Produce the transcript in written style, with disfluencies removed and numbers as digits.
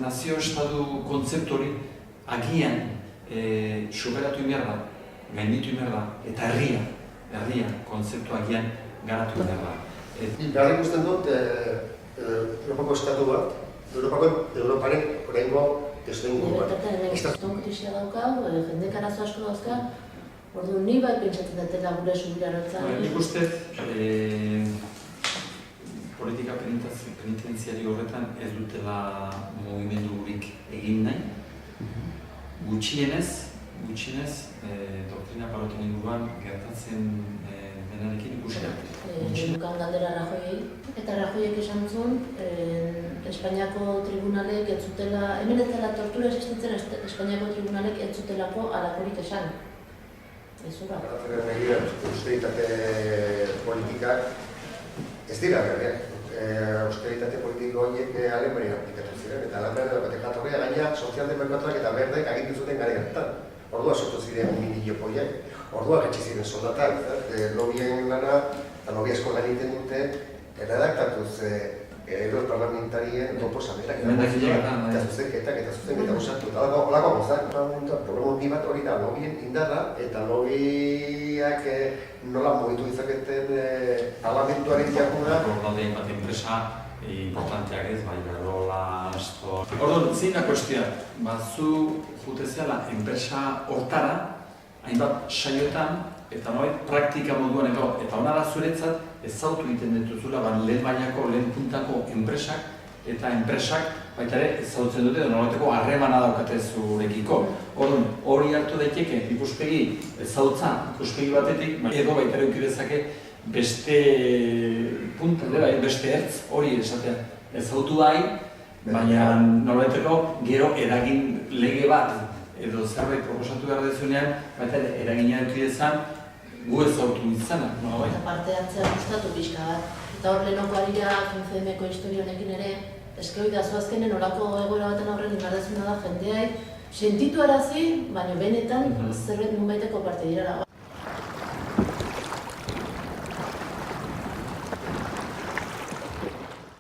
nazio-estadu kontzeptu hori agian superatu behar da, gainditu behar da, eta herria kontzeptu agian garatu behar da. Behar ikusten dut, Europako estatu bat, Europaren oraingo testuinguru bat. Estatuan krisia dauka, jendek arazo asko dauzka, orduan ni bai pentsatzen dutela gure subirarotzen. Nik uste politika penitenziari horretan ez dutela mugimendurik egin nahi. Gutxienez, doktrina paroten inguruan gertatzen denarekin ikusi arte. Dukan galdera Rajoyei, eta Rajoyek esan zuen, Espainiako tribunalek ez zutela, hemen ez dela tortura existitzen, Espainiako tribunalek ez zutelako alakorik esan. Ez zura. Austeritate politikak ez dira berriak. Austeritate politiko horiek Alemanian aplikatu ziren, eta Alemanian daukate jatorria gaina sozialdemokratak eta berdek agindu zuten gari hartan. Ordua sortu ziren miniliopoiak, orduak etxe ziren soldatak, lobien lana eta lobiasko lan egiten dute erredaktatuz parlamentarien proposamenak eta zuzenketak osatu. Eta olako gozak, problema handi bat hori da lobien indarra eta lobiak nola mugitu izaketen parlamentuaren jakuna. Daude bat enpresa importanteak ez, bai, Garola, Astor... Orduan, zein da kuestia, zu juteziala enpresa hortara, hainbat saioetan, eta nolait praktika moduan eta onara zuretzat ezautu egiten dituzula lehen mailako, lehen puntako enpresak, eta enpresak baita ere ezautzen dute edo nolaiteko harremana daukate zurekiko. Orduan, hori hartu daiteke ikuspegi ezautza, ikuspegi batetik, edo baita ere eduki dezake beste punta, beste ertz hori esatea ezautu bai, baina nolaiteko gero eragin lege bat edo zerbait proposatu behar dezunean, baita eragina eduki dezan gu ezautu izana. Eta parte hartzea gustatu pixka bat. Eta hor lehenoko arira FNCM-ko historia honekin ere, eske hori da zoazkenen olako egoera baten aurren inbardezuna da jendeai sentitu arazi, baina benetan zerbait nunbaiteko parte direla.